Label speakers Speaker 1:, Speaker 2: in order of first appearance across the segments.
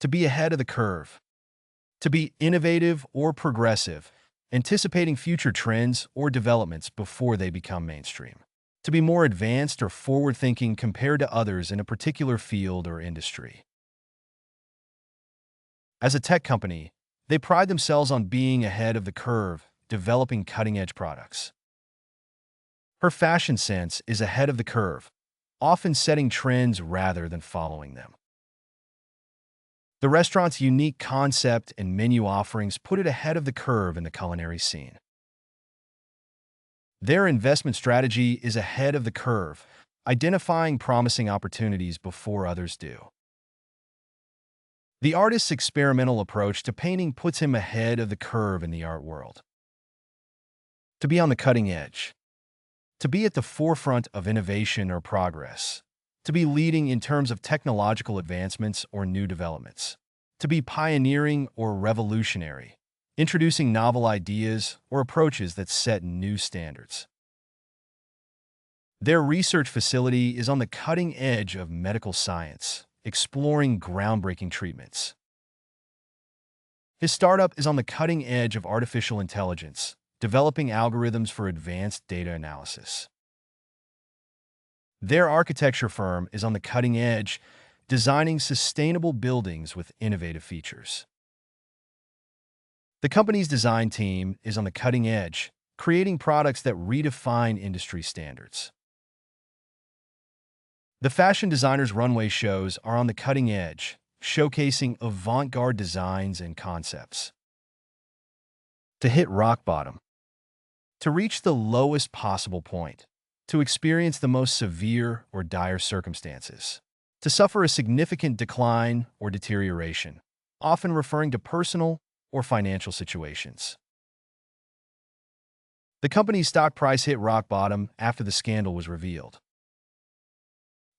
Speaker 1: To be ahead of the curve. To be innovative or progressive, anticipating future trends or developments before they become mainstream. To be more advanced or forward-thinking compared to others in a particular field or industry. As a tech company, they pride themselves on being ahead of the curve, developing cutting-edge products. Her fashion sense is ahead of the curve, often setting trends rather than following them. The restaurant's unique concept and menu offerings put it ahead of the curve in the culinary scene. Their investment strategy is ahead of the curve, identifying promising opportunities before others do. The artist's experimental approach to painting puts him ahead of the curve in the art world. To be on the cutting edge. To be at the forefront of innovation or progress. To be leading in terms of technological advancements or new developments. To be pioneering or revolutionary, introducing novel ideas or approaches that set new standards. Their research facility is on the cutting edge of medical science, exploring groundbreaking treatments. His startup is on the cutting edge of artificial intelligence, developing algorithms for advanced data analysis. Their architecture firm is on the cutting edge, designing sustainable buildings with innovative features. The company's design team is on the cutting edge, creating products that redefine industry standards. The fashion designer's runway shows are on the cutting edge, showcasing avant-garde designs and concepts. To hit rock bottom. To reach the lowest possible point. To experience the most severe or dire circumstances. To suffer a significant decline or deterioration, often referring to personal or financial situations. The company's stock price hit rock bottom after the scandal was revealed.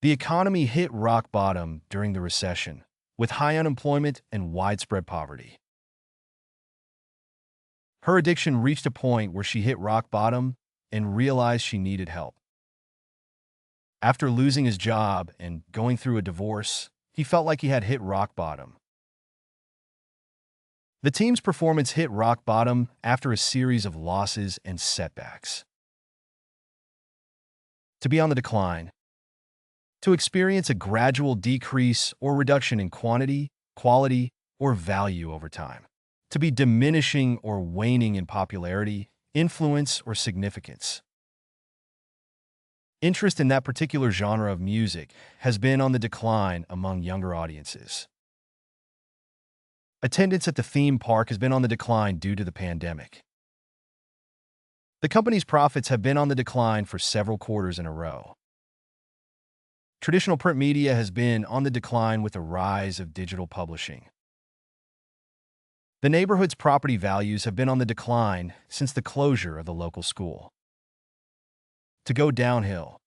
Speaker 1: The economy hit rock bottom during the recession, with high unemployment and widespread poverty. Her addiction reached a point where she hit rock bottom and realized she needed help. After losing his job and going through a divorce, he felt like he had hit rock bottom. The team's performance hit rock bottom after a series of losses and setbacks. To be on the decline. To experience a gradual decrease or reduction in quantity, quality, or value over time. To be diminishing or waning in popularity, influence, or significance. Interest in that particular genre of music has been on the decline among younger audiences. Attendance at the theme park has been on the decline due to the pandemic. The company's profits have been on the decline for several quarters in a row. Traditional print media has been on the decline with the rise of digital publishing. The neighborhood's property values have been on the decline since the closure of the local school. To go downhill.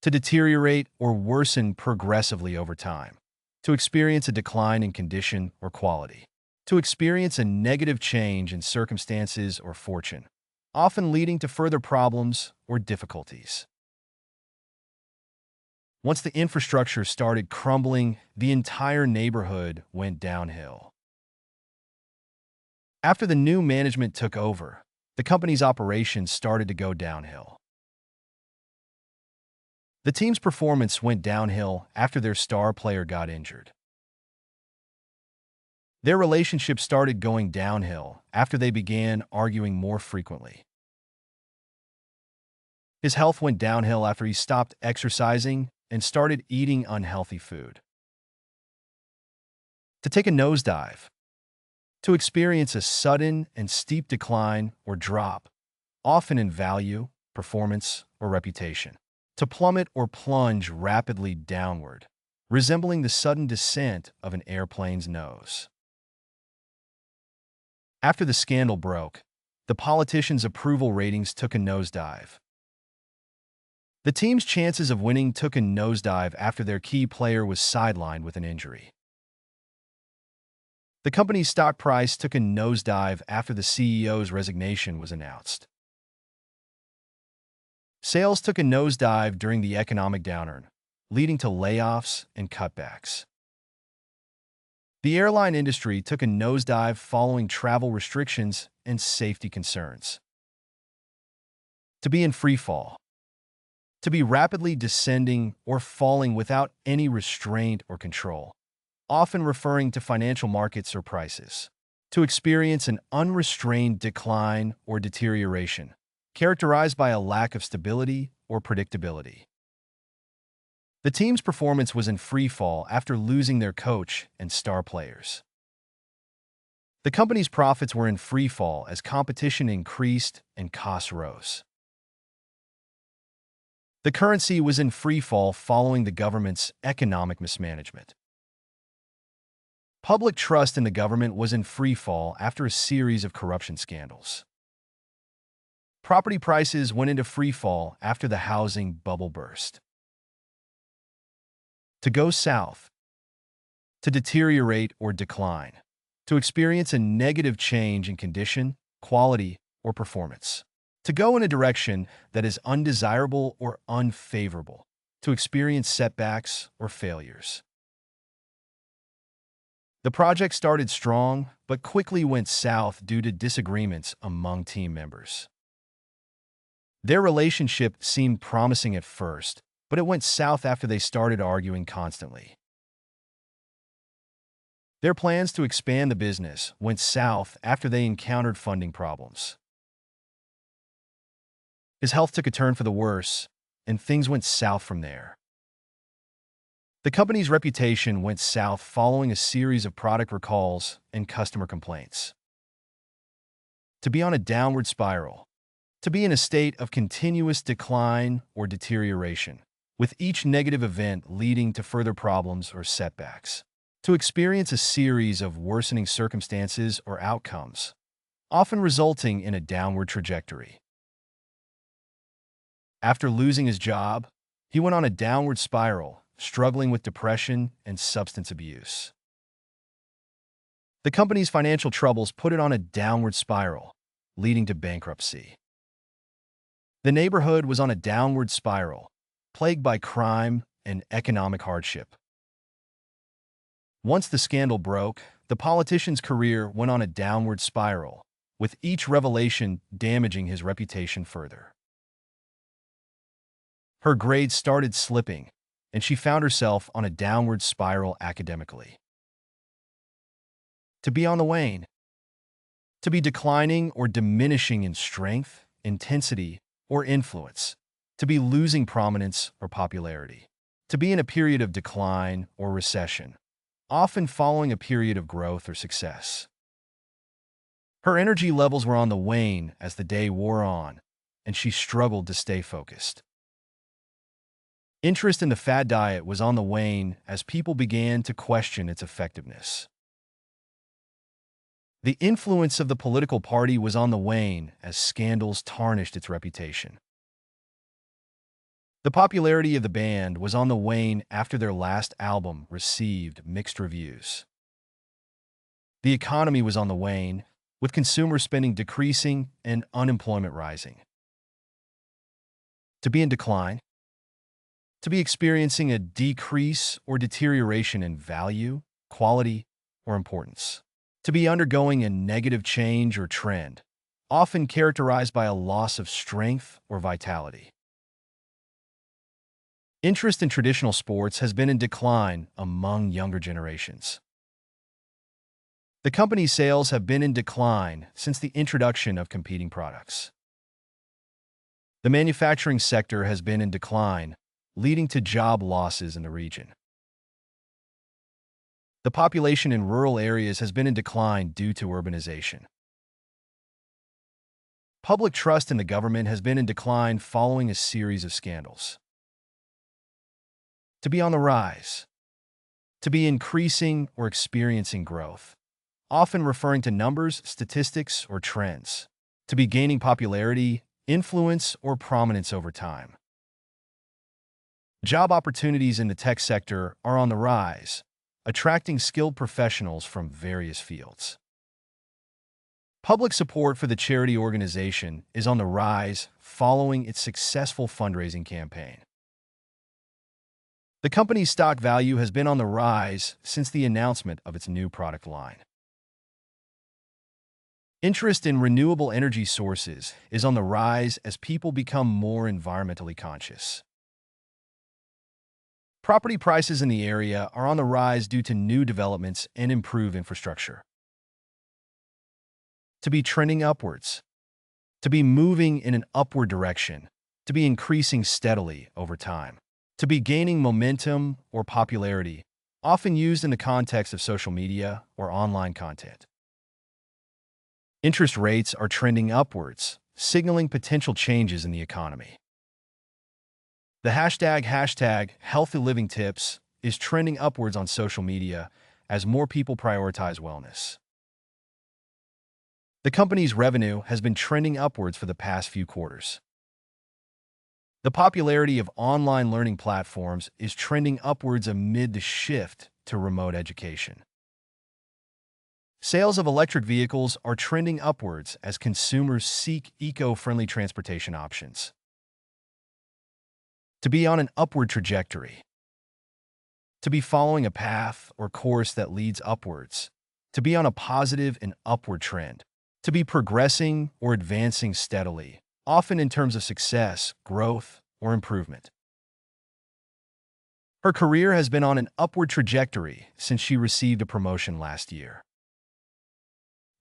Speaker 1: To deteriorate or worsen progressively over time. To experience a decline in condition or quality. To experience a negative change in circumstances or fortune, often leading to further problems or difficulties. Once the infrastructure started crumbling, the entire neighborhood went downhill. After the new management took over, the company's operations started to go downhill. The team's performance went downhill after their star player got injured. Their relationship started going downhill after they began arguing more frequently. His health went downhill after he stopped exercising and started eating unhealthy food. To take a nosedive. To experience a sudden and steep decline or drop, often in value, performance, or reputation. To plummet or plunge rapidly downward, resembling the sudden descent of an airplane's nose. After the scandal broke, the politicians' approval ratings took a nosedive. The team's chances of winning took a nosedive after their key player was sidelined with an injury. The company's stock price took a nosedive after the CEO's resignation was announced. Sales took a nosedive during the economic downturn, leading to layoffs and cutbacks. The airline industry took a nosedive following travel restrictions and safety concerns. To be in free fall. To be rapidly descending or falling without any restraint or control, often referring to financial markets or prices. To experience an unrestrained decline or deterioration, characterized by a lack of stability or predictability. The team's performance was in free fall after losing their coach and star players. The company's profits were in free fall as competition increased and costs rose. The currency was in free fall following the government's economic mismanagement. Public trust in the government was in free fall after a series of corruption scandals. Property prices went into free fall after the housing bubble burst. To go south. To deteriorate or decline. To experience a negative change in condition, quality, or performance. To go in a direction that is undesirable or unfavorable. To experience setbacks or failures. The project started strong, but quickly went south due to disagreements among team members. Their relationship seemed promising at first, but it went south after they started arguing constantly. Their plans to expand the business went south after they encountered funding problems. His health took a turn for the worse, and things went south from there. The company's reputation went south following a series of product recalls and customer complaints. To be on a downward spiral. To be in a state of continuous decline or deterioration, with each negative event leading to further problems or setbacks. To experience a series of worsening circumstances or outcomes, often resulting in a downward trajectory. After losing his job, he went on a downward spiral, struggling with depression and substance abuse. The company's financial troubles put it on a downward spiral, leading to bankruptcy. The neighborhood was on a downward spiral, plagued by crime and economic hardship. Once the scandal broke, the politician's career went on a downward spiral, with each revelation damaging his reputation further. Her grades started slipping, and she found herself on a downward spiral academically. To be on the wane. To be declining or diminishing in strength, intensity, or influence. To be losing prominence or popularity. To be in a period of decline or recession, often following a period of growth or success. Her energy levels were on the wane as the day wore on, and she struggled to stay focused. Interest in the fad diet was on the wane as people began to question its effectiveness. The influence of the political party was on the wane as scandals tarnished its reputation. The popularity of the band was on the wane after their last album received mixed reviews. The economy was on the wane, with consumer spending decreasing and unemployment rising. To be in decline. To be experiencing a decrease or deterioration in value, quality, or importance. To be undergoing a negative change or trend, often characterized by a loss of strength or vitality. Interest in traditional sports has been in decline among younger generations. The company's sales have been in decline since the introduction of competing products. The manufacturing sector has been in decline, leading to job losses in the region. The population in rural areas has been in decline due to urbanization. Public trust in the government has been in decline following a series of scandals. To be on the rise. To be increasing or experiencing growth, often referring to numbers, statistics, or trends. To be gaining popularity, influence, or prominence over time. Job opportunities in the tech sector are on the rise, attracting skilled professionals from various fields. Public support for the charity organization is on the rise following its successful fundraising campaign. The company's stock value has been on the rise since the announcement of its new product line. Interest in renewable energy sources is on the rise as people become more environmentally conscious. Property prices in the area are on the rise due to new developments and improved infrastructure. To be trending upwards. To be moving in an upward direction. To be increasing steadily over time. To be gaining momentum or popularity, often used in the context of social media or online content. Interest rates are trending upwards, signaling potential changes in the economy. The hashtag healthy living tips is trending upwards on social media as more people prioritize wellness. The company's revenue has been trending upwards for the past few quarters. The popularity of online learning platforms is trending upwards amid the shift to remote education. Sales of electric vehicles are trending upwards as consumers seek eco-friendly transportation options. To be on an upward trajectory. To be following a path or course that leads upwards. To be on a positive and upward trend. To be progressing or advancing steadily, often in terms of success, growth, or improvement. Her career has been on an upward trajectory since she received a promotion last year.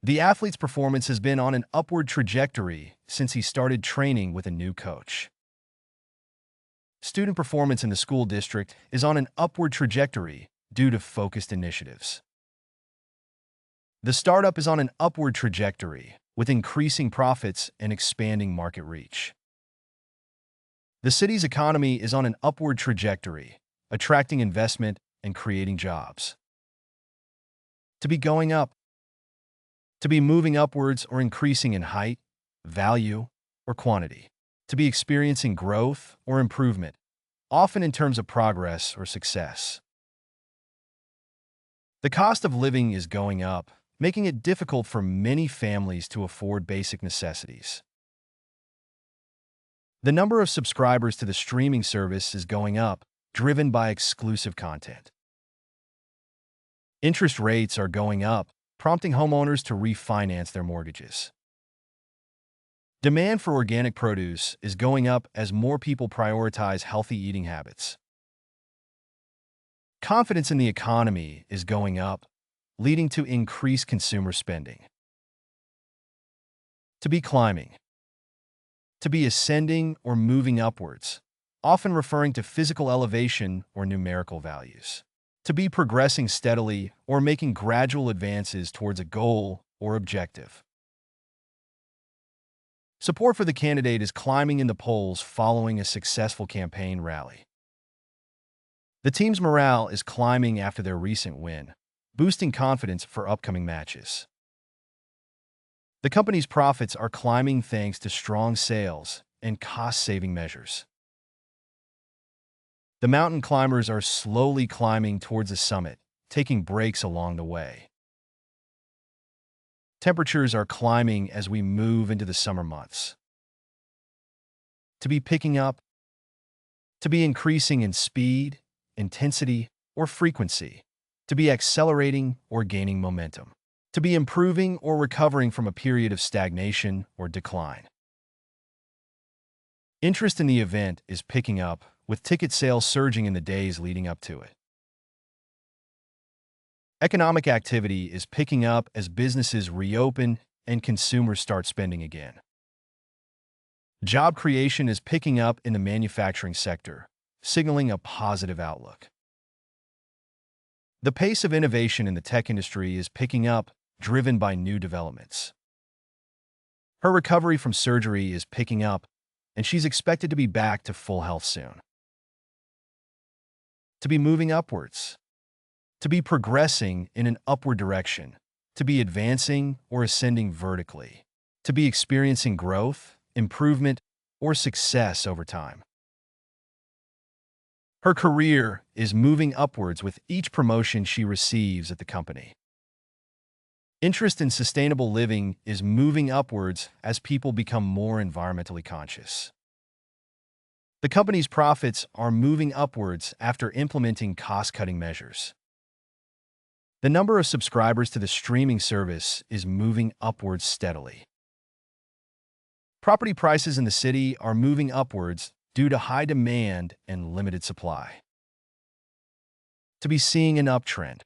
Speaker 1: The athlete's performance has been on an upward trajectory since he started training with a new coach. Student performance in the school district is on an upward trajectory due to focused initiatives. The startup is on an upward trajectory with increasing profits and expanding market reach. The city's economy is on an upward trajectory, attracting investment and creating jobs. To be going up. To be moving upwards or increasing in height, value, or quantity. To be experiencing growth or improvement, often in terms of progress or success. The cost of living is going up, making it difficult for many families to afford basic necessities. The number of subscribers to the streaming service is going up, driven by exclusive content. Interest rates are going up, prompting homeowners to refinance their mortgages. Demand for organic produce is going up as more people prioritize healthy eating habits. Confidence in the economy is going up, leading to increased consumer spending. To be climbing. To be ascending or moving upwards, often referring to physical elevation or numerical values. To be progressing steadily or making gradual advances towards a goal or objective. Support for the candidate is climbing in the polls following a successful campaign rally. The team's morale is climbing after their recent win, boosting confidence for upcoming matches. The company's profits are climbing thanks to strong sales and cost-saving measures. The mountain climbers are slowly climbing towards the summit, taking breaks along the way. Temperatures are climbing as we move into the summer months. To be picking up. To be increasing in speed, intensity, or frequency. To be accelerating or gaining momentum. To be improving or recovering from a period of stagnation or decline. Interest in the event is picking up, with ticket sales surging in the days leading up to it. Economic activity is picking up as businesses reopen and consumers start spending again. Job creation is picking up in the manufacturing sector, signaling a positive outlook. The pace of innovation in the tech industry is picking up, driven by new developments. Her recovery from surgery is picking up, and she's expected to be back to full health soon. To be moving upwards. To be progressing in an upward direction. To be advancing or ascending vertically. To be experiencing growth, improvement, or success over time. Her career is moving upwards with each promotion she receives at the company. Interest in sustainable living is moving upwards as people become more environmentally conscious. The company's profits are moving upwards after implementing cost-cutting measures. The number of subscribers to the streaming service is moving upwards steadily. Property prices in the city are moving upwards due to high demand and limited supply. To be seeing an uptrend.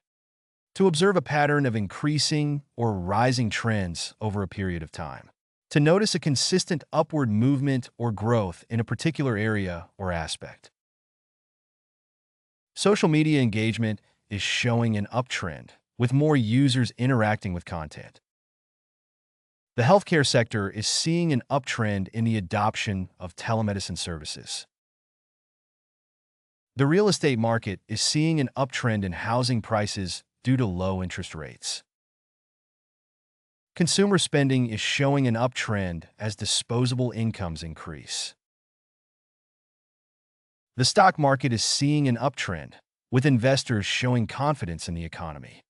Speaker 1: To observe a pattern of increasing or rising trends over a period of time. To notice a consistent upward movement or growth in a particular area or aspect. Social media engagement is showing an uptrend, with more users interacting with content. The healthcare sector is seeing an uptrend in the adoption of telemedicine services. The real estate market is seeing an uptrend in housing prices due to low interest rates. Consumer spending is showing an uptrend as disposable incomes increase. The stock market is seeing an uptrend, with investors showing confidence in the economy.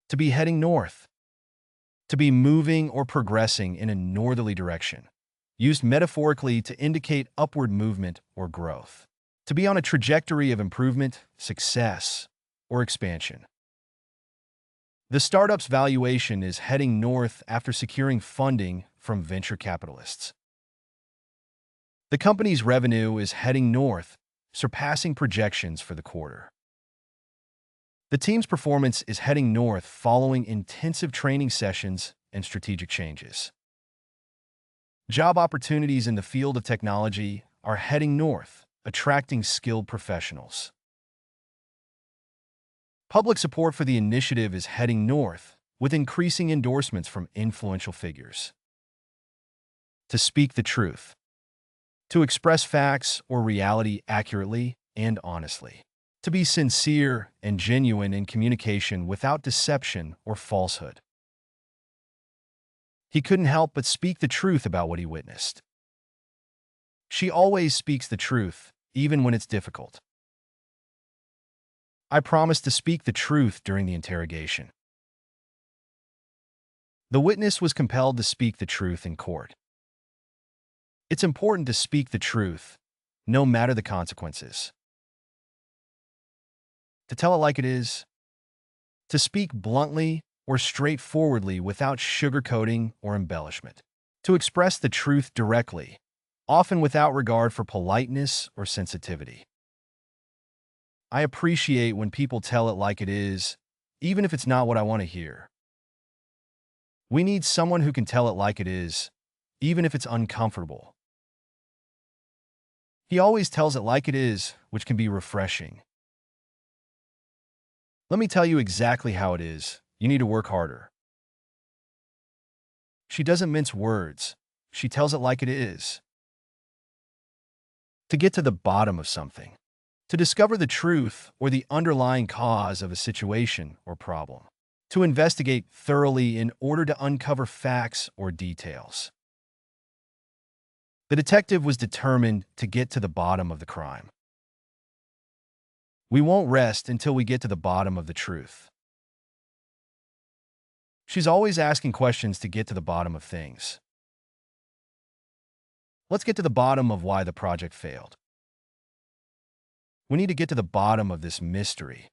Speaker 1: To be heading north. To be moving or progressing in a northerly direction, used metaphorically to indicate upward movement or growth. To be on a trajectory of improvement, success, or expansion. The startup's valuation is heading north after securing funding from venture capitalists. The company's revenue is heading north, surpassing projections for the quarter. The team's performance is heading north following intensive training sessions and strategic changes. Job opportunities in the field of technology are heading north, attracting skilled professionals. Public support for the initiative is heading north, with increasing endorsements from influential figures. To speak the truth. To express facts or reality accurately and honestly. To be sincere and genuine in communication without deception or falsehood. He couldn't help but speak the truth about what he witnessed. She always speaks the truth, even when it's difficult. I promised to speak the truth during the interrogation. The witness was compelled to speak the truth in court. It's important to speak the truth, no matter the consequences. To tell it like it is. To speak bluntly or straightforwardly without sugarcoating or embellishment. To express the truth directly, often without regard for politeness or sensitivity. I appreciate when people tell it like it is, even if it's not what I want to hear. We need someone who can tell it like it is, even if it's uncomfortable. He always tells it like it is, which can be refreshing. Let me tell you exactly how it is. You need to work harder. She doesn't mince words. She tells it like it is. To get to the bottom of something. To discover the truth or the underlying cause of a situation or problem. To investigate thoroughly in order to uncover facts or details. The detective was determined to get to the bottom of the crime. We won't rest until we get to the bottom of the truth. She's always asking questions to get to the bottom of things. Let's get to the bottom of why the project failed. We need to get to the bottom of this mystery.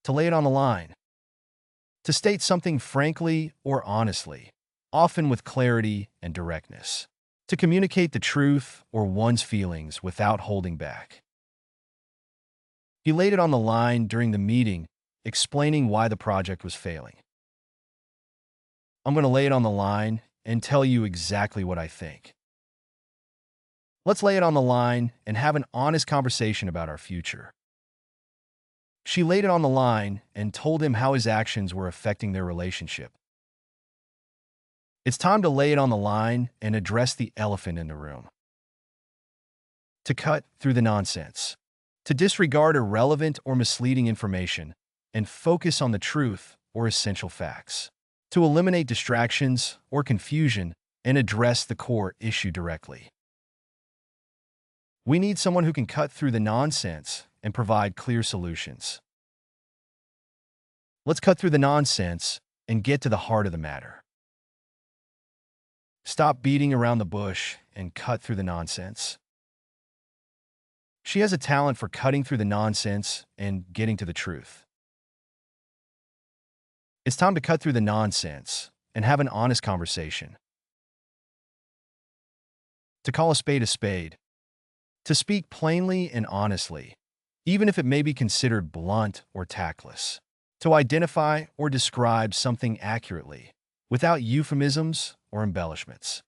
Speaker 1: To lay it on the line. To state something frankly or honestly, often with clarity and directness. To communicate the truth or one's feelings without holding back. He laid it on the line during the meeting, explaining why the project was failing. I'm going to lay it on the line and tell you exactly what I think. Let's lay it on the line and have an honest conversation about our future. She laid it on the line and told him how his actions were affecting their relationship. It's time to lay it on the line and address the elephant in the room. To cut through the nonsense. To disregard irrelevant or misleading information and focus on the truth or essential facts. To eliminate distractions or confusion and address the core issue directly. We need someone who can cut through the nonsense and provide clear solutions. Let's cut through the nonsense and get to the heart of the matter. Stop beating around the bush and cut through the nonsense. She has a talent for cutting through the nonsense and getting to the truth. It's time to cut through the nonsense and have an honest conversation. To call a spade a spade. To speak plainly and honestly, even if it may be considered blunt or tactless. To identify or describe something accurately, without euphemisms or embellishments.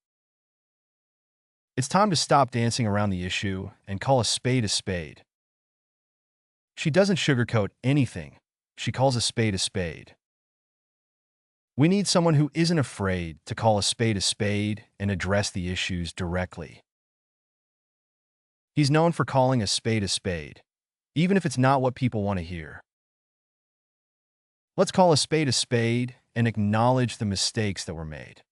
Speaker 1: It's time to stop dancing around the issue and call a spade a spade. She doesn't sugarcoat anything. She calls a spade a spade. We need someone who isn't afraid to call a spade and address the issues directly. He's known for calling a spade, even if it's not what people want to hear. Let's call a spade and acknowledge the mistakes that were made.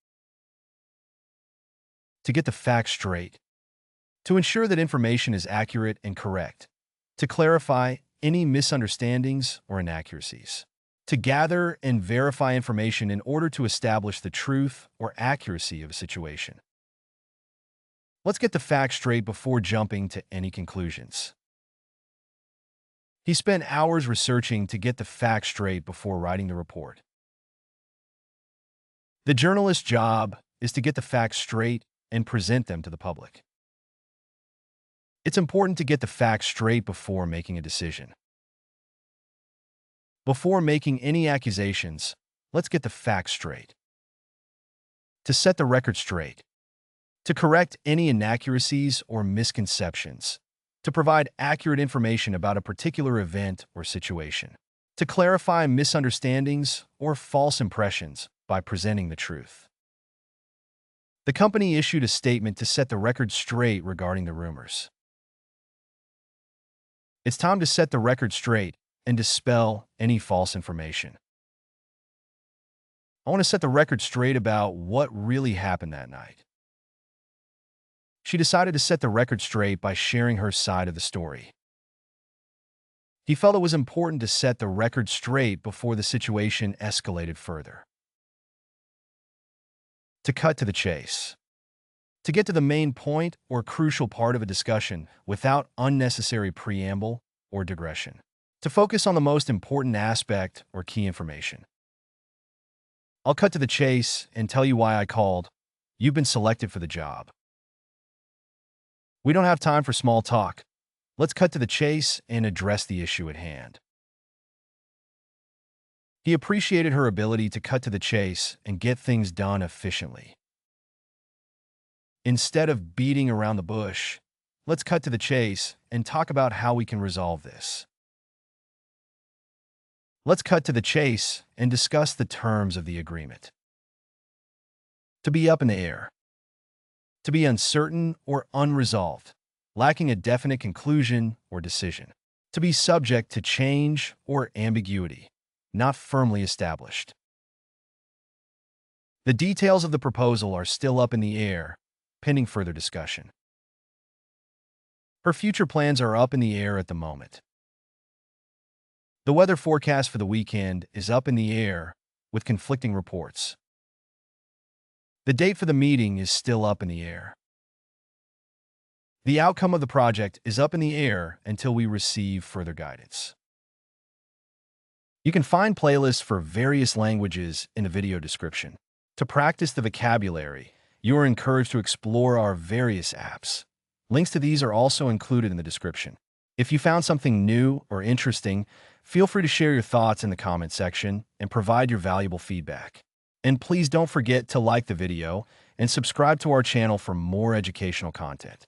Speaker 1: To get the facts straight. To ensure that information is accurate and correct. To clarify any misunderstandings or inaccuracies. To gather and verify information in order to establish the truth or accuracy of a situation. Let's get the facts straight before jumping to any conclusions. He spent hours researching to get the facts straight before writing the report. The journalist's job is to get the facts straight and present them to the public. It's important to get the facts straight before making a decision. Before making any accusations, let's get the facts straight. To set the record straight. To correct any inaccuracies or misconceptions. To provide accurate information about a particular event or situation. To clarify misunderstandings or false impressions by presenting the truth. The company issued a statement to set the record straight regarding the rumors. It's time to set the record straight and dispel any false information. I want to set the record straight about what really happened that night. She decided to set the record straight by sharing her side of the story. He felt it was important to set the record straight before the situation escalated further. To cut to the chase. To get to the main point or crucial part of a discussion without unnecessary preamble or digression. To focus on the most important aspect or key information. I'll cut to the chase and tell you why I called. You've been selected for the job. We don't have time for small talk. Let's cut to the chase and address the issue at hand. He appreciated her ability to cut to the chase and get things done efficiently. Instead of beating around the bush, let's cut to the chase and talk about how we can resolve this. Let's cut to the chase and discuss the terms of the agreement. To be up in the air. To be uncertain or unresolved, lacking a definite conclusion or decision. To be subject to change or ambiguity, not firmly established. The details of the proposal are still up in the air, pending further discussion. Her future plans are up in the air at the moment. The weather forecast for the weekend is up in the air, with conflicting reports. The date for the meeting is still up in the air. The outcome of the project is up in the air until we receive further guidance. You can find playlists for various languages in the video description. To practice the vocabulary, you are encouraged to explore our various apps. Links to these are also included in the description. If you found something new or interesting, feel free to share your thoughts in the comment section and provide your valuable feedback. And please don't forget to like the video and subscribe to our channel for more educational content.